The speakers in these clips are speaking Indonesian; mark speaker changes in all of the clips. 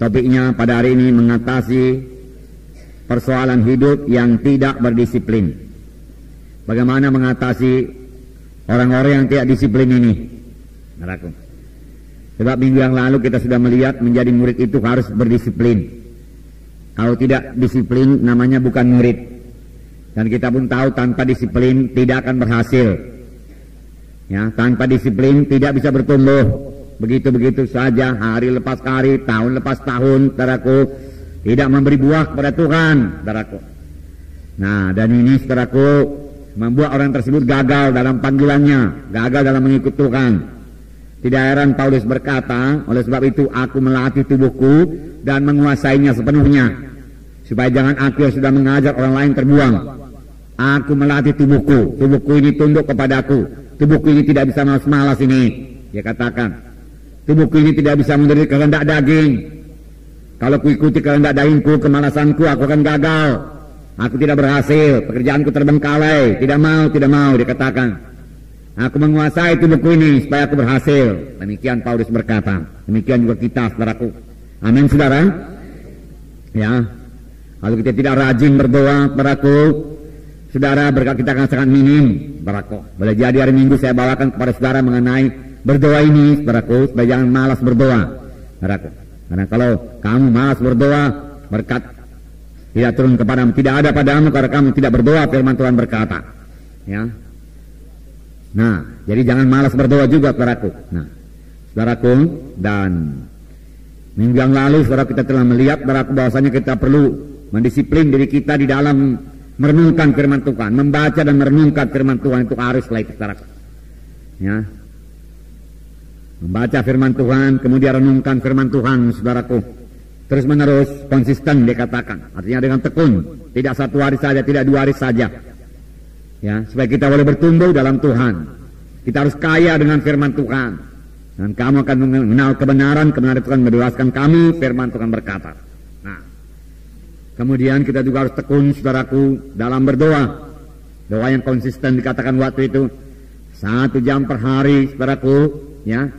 Speaker 1: Topiknya pada hari ini mengatasi persoalan hidup yang tidak berdisiplin. Bagaimana mengatasi orang-orang yang tidak disiplin ini? Saudaraku. Sebab minggu yang lalu kita sudah melihat menjadi murid itu harus berdisiplin. Kalau tidak disiplin namanya bukan murid. Dan kita pun tahu tanpa disiplin tidak akan berhasil. Ya, tanpa disiplin tidak bisa bertumbuh. Begitu-begitu saja, hari lepas hari, tahun lepas tahun, saudaraku, tidak memberi buah kepada Tuhan, saudaraku. Nah, dan ini, saudaraku, membuat orang tersebut gagal dalam panggilannya, gagal dalam mengikut Tuhan. Tidak heran Paulus berkata, oleh sebab itu aku melatih tubuhku dan menguasainya sepenuhnya, supaya jangan aku yang sudah mengajar orang lain terbuang. Aku melatih tubuhku, tubuhku ini tunduk kepadaku, tubuhku ini tidak bisa malas-malas ini, dia katakan. Tubuhku ini tidak bisa menderita kehendak daging. Kalau kuikuti kehendak dagingku, kemalasanku, aku akan gagal. Aku tidak berhasil, pekerjaanku terbengkalai. Tidak mau, dikatakan. Aku menguasai tubuhku ini supaya aku berhasil. Demikian Paulus berkata. Demikian juga kita, saudaraku. Amin, saudara. Ya. Kalau kita tidak rajin berdoa, saudaraku, saudara, berkat kita akan sangat minim, saudaraku. Boleh jadi hari Minggu saya bawakan kepada saudara mengenai berdoa ini, saudaraku, supaya jangan malas berdoa, saudaraku. Karena kalau kamu malas berdoa, berkat tidak turun kepadamu, tidak ada padamu karena kamu tidak berdoa, firman Tuhan berkata. Ya. Nah, jadi jangan malas berdoa juga, saudaraku. Nah, saudaraku, dan minggu yang lalu, saudara, kita telah melihat, saudaraku, bahwasanya kita perlu mendisiplin diri kita di dalam merenungkan firman Tuhan, membaca dan merenungkan firman Tuhan itu haruslah itu, saudaraku. Ya. Membaca firman Tuhan, kemudian renungkan firman Tuhan, saudaraku. Terus menerus, konsisten dikatakan. Artinya dengan tekun. Tidak satu hari saja, tidak 2 hari saja. Ya, supaya kita boleh bertumbuh dalam Tuhan. Kita harus kaya dengan firman Tuhan. Dan kamu akan mengenal kebenaran Tuhan membebaskan kami, firman Tuhan berkata. Nah, kemudian kita juga harus tekun, saudaraku, dalam berdoa. Doa yang konsisten dikatakan waktu itu. 1 jam per hari, saudaraku, ya.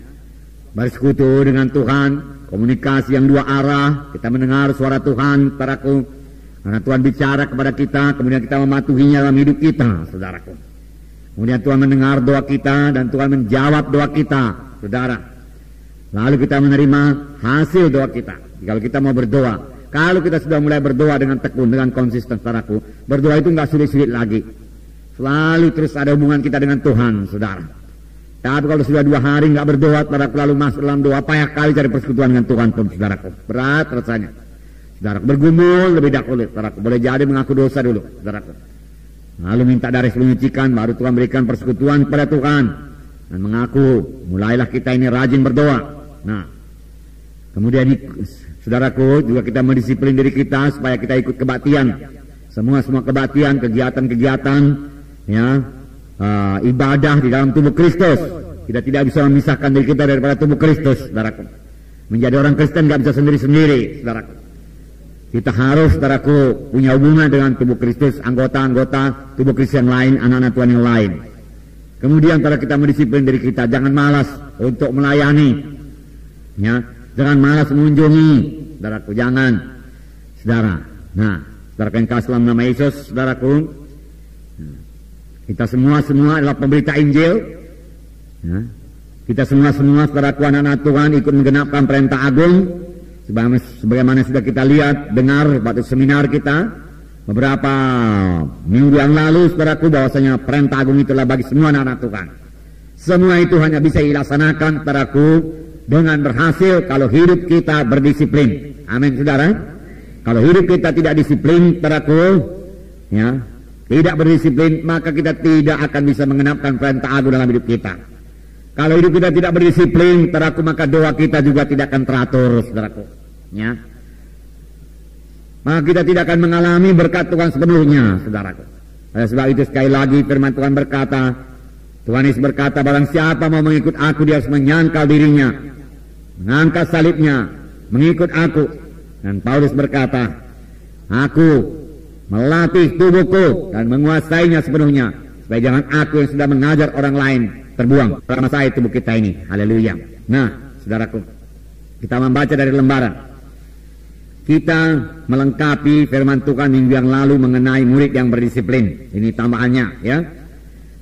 Speaker 1: Bersekutu dengan Tuhan, komunikasi yang 2 arah, kita mendengar suara Tuhan, saudaraku, karena Tuhan bicara kepada kita, kemudian kita mematuhinya dalam hidup kita, saudaraku. Kemudian Tuhan mendengar doa kita dan Tuhan menjawab doa kita, saudara. Lalu kita menerima hasil doa kita. Kalau kita mau berdoa, kalau kita sudah mulai berdoa dengan tekun, dengan konsisten, saudaraku, berdoa itu nggak sulit-sulit lagi. Selalu terus ada hubungan kita dengan Tuhan, saudara. Tapi kalau sudah 2 hari nggak berdoa, saudaraku, lalu masuk dalam doa, payah kali cari persekutuan dengan Tuhan pun, saudaraku. Berat rasanya. Saudaraku, bergumul lebih dahulu, saudaraku. Boleh jadi mengaku dosa dulu, saudaraku. Lalu minta darah menyucikan, baru Tuhan berikan persekutuan kepada Tuhan. Dan mengaku, mulailah kita ini rajin berdoa. Nah, kemudian saudaraku, juga kita mendisiplin diri kita supaya kita ikut kebaktian. Semua kebaktian, kegiatan-kegiatan, ya. Ibadah di dalam tubuh Kristus. Kita tidak bisa memisahkan diri kita daripada tubuh Kristus, saudaraku. Menjadi orang Kristen gak bisa sendiri-sendiri, saudaraku. Kita harus, saudaraku, punya hubungan dengan tubuh Kristus, anggota-anggota tubuh Kristus yang lain, anak-anak Tuhan yang lain. Kemudian kalau kita mendisiplin diri kita, jangan malas untuk melayani, ya. Jangan malas mengunjungi, saudaraku, jangan, saudara. Nah, saudara yang kasih dalam nama Yesus, saudaraku, kita semua adalah pemberita Injil. Ya. Kita semua saudaraku, anak-anak Tuhan, ikut menggenapkan perintah agung. Sebagaimana sudah kita lihat, dengar waktu seminar kita beberapa minggu yang lalu, saudaraku, bahwasanya perintah agung itulah bagi semua anak-anak Tuhan. Semua itu hanya bisa dilaksanakan, saudaraku, dengan berhasil kalau hidup kita berdisiplin. Amin, saudara. Kalau hidup kita tidak disiplin, saudaraku, ya, tidak berdisiplin, maka kita tidak akan bisa mengenapkan perintah agung dalam hidup kita. Kalau hidup kita tidak berdisiplin, saudaraku, maka doa kita juga tidak akan teratur, saudaraku. Ya. Maka kita tidak akan mengalami berkat Tuhan sepenuhnya, saudaraku. Oleh sebab itu sekali lagi firman Tuhan berkata, Tuhan Yesus berkata, barang siapa mau mengikut aku, dia harus menyangkal dirinya, mengangkat salibnya, mengikut aku. Dan Paulus berkata, aku melatih tubuhku dan menguasainya sepenuhnya, supaya jangan aku yang sudah mengajar orang lain terbuang. Bersama saya tubuh kita ini. Haleluya. Nah, saudaraku, kita membaca dari lembaran. kita melengkapi firman Tuhan minggu yang lalu mengenai murid yang berdisiplin. Ini tambahannya ya.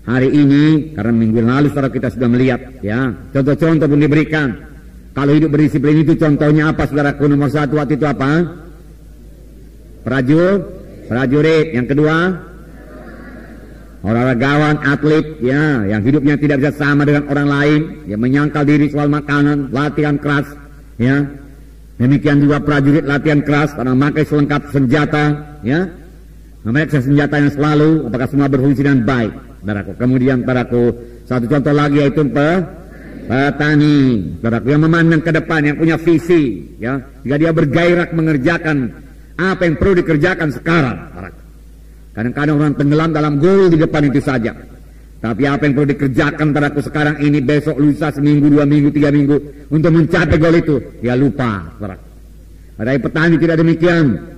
Speaker 1: Hari ini karena minggu yang lalu saudara kita sudah melihat ya, contoh-contoh pun diberikan. Kalau hidup berdisiplin itu contohnya apa saudaraku? Nomor 1 waktu itu apa? Prajurit. Yang kedua, olahragawan, atlet ya, yang hidupnya tidak bisa sama dengan orang lain, ya, menyangkal diri soal makanan, latihan keras ya. Demikian juga prajurit latihan keras karena memakai selengkap senjata ya. Memeriksa senjata yang selalu apakah semua berfungsi dengan baik, saudaraku. Kemudian saudaraku, satu contoh lagi yaitu petani, saudaraku, yang memandang ke depan, yang punya visi ya. Jika dia bergairah mengerjakan apa yang perlu dikerjakan sekarang, saudaraku. Kadang-kadang orang tenggelam dalam gol di depan itu saja. Tapi apa yang perlu dikerjakan saudaraku sekarang ini, besok, lusa, seminggu, 2 minggu, 3 minggu untuk mencapai gol itu, dia lupa, saudaraku. Ada petani tidak demikian.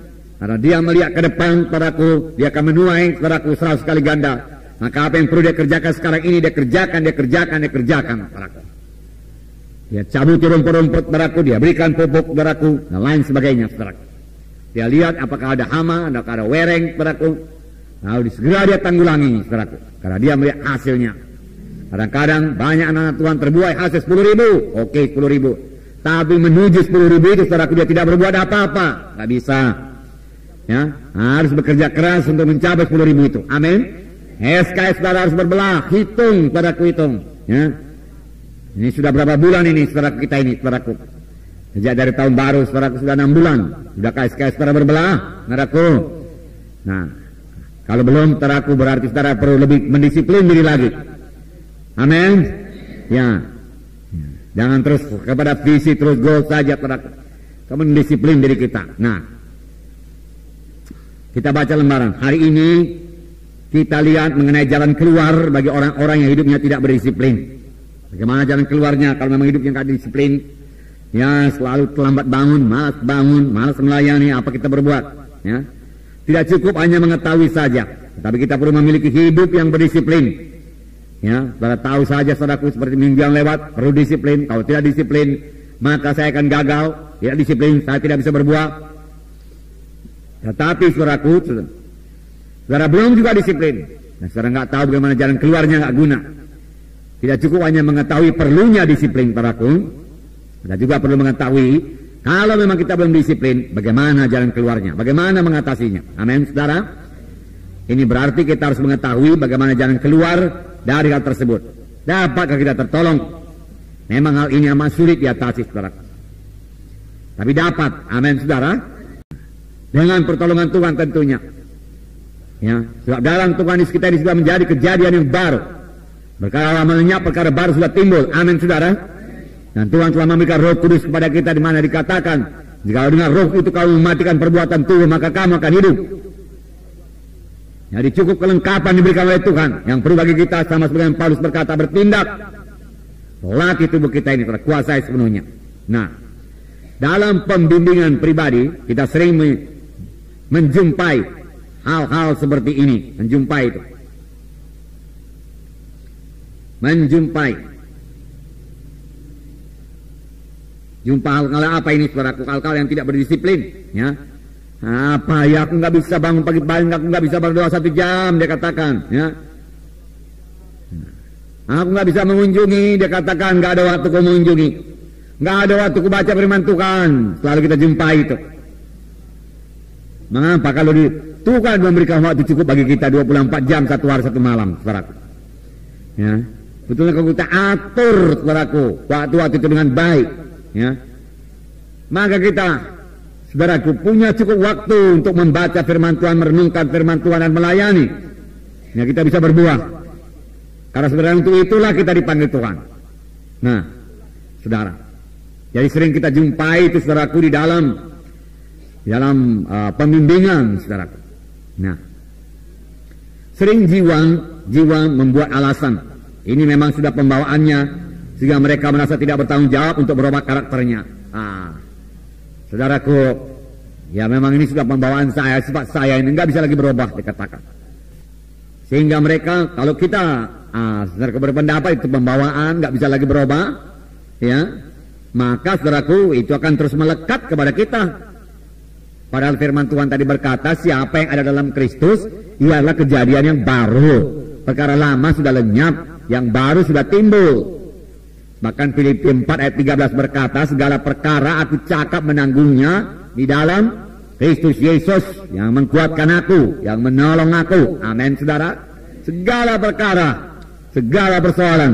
Speaker 1: Karena dia melihat ke depan, saudaraku, dia akan menuai, saudaraku, 100 kali ganda. Maka apa yang perlu dia kerjakan sekarang ini, dia kerjakan, saudaraku. Dia cabut rumput-rumput, saudaraku, dia berikan pupuk, saudaraku, dan lain sebagainya, saudaraku. Dia lihat apakah ada hama, apakah ada wereng, saudaraku. Lalu segera dia tanggulangi, saudaraku, karena dia melihat hasilnya. Kadang-kadang banyak anak Tuhan terbuai hasil 10.000, oke 10.000. Tapi menuju 10.000 itu, saudaraku, dia tidak berbuat apa-apa, nggak bisa. Ya, harus bekerja keras untuk mencapai 10.000 itu. Amin. SKS saudara harus berbelah, hitung, saudaraku, hitung. Ya, ini sudah berapa bulan ini, saudaraku, kita ini, saudaraku. Sejak dari tahun baru, saudaraku, sudah 6 bulan. Sudah SKS saudara berbelah, saudaraku. Nah, kalau belum, saudaraku, berarti saudara perlu lebih mendisiplin diri lagi. Amin. Ya. Jangan terus kepada visi, terus goal saja, saudaraku. Kamu mendisiplin diri kita. Nah, kita baca lembaran. Hari ini kita lihat mengenai jalan keluar bagi orang-orang yang hidupnya tidak berdisiplin. Bagaimana jalan keluarnya kalau memang hidupnya tidak disiplin? Ya, selalu terlambat bangun, malas melayani, apa kita berbuat? Ya. Tidak cukup hanya mengetahui saja, tapi kita perlu memiliki hidup yang berdisiplin. Ya, saudara tahu saja, saudaraku, seperti minggu yang lewat, perlu disiplin. Kalau tidak disiplin, maka saya akan gagal. Tidak disiplin, saya tidak bisa berbuat. Tetapi saudaraku, saudara belum juga disiplin. Nah, saudara nggak tahu bagaimana jalan keluarnya, nggak guna. Tidak cukup hanya mengetahui perlunya disiplin, saudaraku. Kita juga perlu mengetahui kalau memang kita belum disiplin, bagaimana jalan keluarnya, bagaimana mengatasinya. Amin, saudara. Ini berarti kita harus mengetahui bagaimana jalan keluar dari hal tersebut. Dapatkah kita tertolong? Memang hal ini amat sulit diatasi, saudara. Tapi dapat, amin, saudara. Dengan pertolongan Tuhan tentunya. Ya, sebab dalam Tuhan kita ini sudah menjadi kejadian yang baru. Perkara lamanya perkara baru sudah timbul. Amin, saudara. Dan Tuhan telah memberikan Roh Kudus kepada kita, di mana dikatakan, jika dengan Roh itu kamu mematikan perbuatan tubuh, maka kamu akan hidup. Jadi cukup kelengkapan diberikan oleh Tuhan. Yang perlu bagi kita, sama seperti Paulus berkata, bertindak. Latih tubuh kita ini terkuasai sepenuhnya. Nah, dalam pembimbingan pribadi kita sering menjumpai hal-hal seperti ini, jumpa hal-hal apa ini, saudaraku, hal-hal yang tidak berdisiplin, ya. Apa ya, aku nggak bisa bangun pagi-pagi, aku nggak bisa berdoa 1 jam, dia katakan, ya. Aku nggak bisa mengunjungi, dia katakan, nggak ada waktu ku mengunjungi, nggak ada waktu ku baca firman Tuhan. Selalu kita jumpai itu. Mengapa kalau Tuhan memberikan waktu cukup bagi kita 24 jam 1 hari 1 malam, saudaraku? Ya, betulnya kalau kita atur, saudaraku, waktu-waktu itu dengan baik, ya, maka kita, saudaraku, punya cukup waktu untuk membaca firman Tuhan, merenungkan firman Tuhan, dan melayani. Ya, kita bisa berbuah. Karena sebenarnya untuk itulah kita dipanggil Tuhan. Nah, saudara, jadi sering kita jumpai itu, saudaraku, di dalam pembimbingan, saudaraku. Nah, sering jiwa membuat alasan. Ini memang sudah pembawaannya, sehingga mereka merasa tidak bertanggung jawab untuk berubah karakternya. Saudaraku, ya memang ini sudah pembawaan saya, sifat saya ini nggak bisa lagi berubah, dikatakan. Sehingga mereka, kalau kita saudaraku berpendapat itu pembawaan nggak bisa lagi berubah, ya, maka saudaraku itu akan terus melekat kepada kita. Padahal firman Tuhan tadi berkata, siapa yang ada dalam Kristus, ialah kejadian yang baru. Perkara lama sudah lenyap, yang baru sudah timbul. Bahkan Filipi 4 ayat 13 berkata, segala perkara aku cakap menanggungnya di dalam Kristus Yesus yang menguatkan aku, yang menolong aku. Amin, saudara. Segala perkara, segala persoalan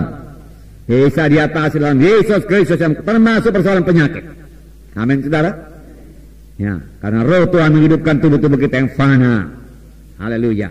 Speaker 1: bisa diatasi dalam Yesus Kristus, yang termasuk persoalan penyakit. Amin, saudara. Ya, karena roh Tuhan menghidupkan tubuh-tubuh kita yang fana. Haleluya.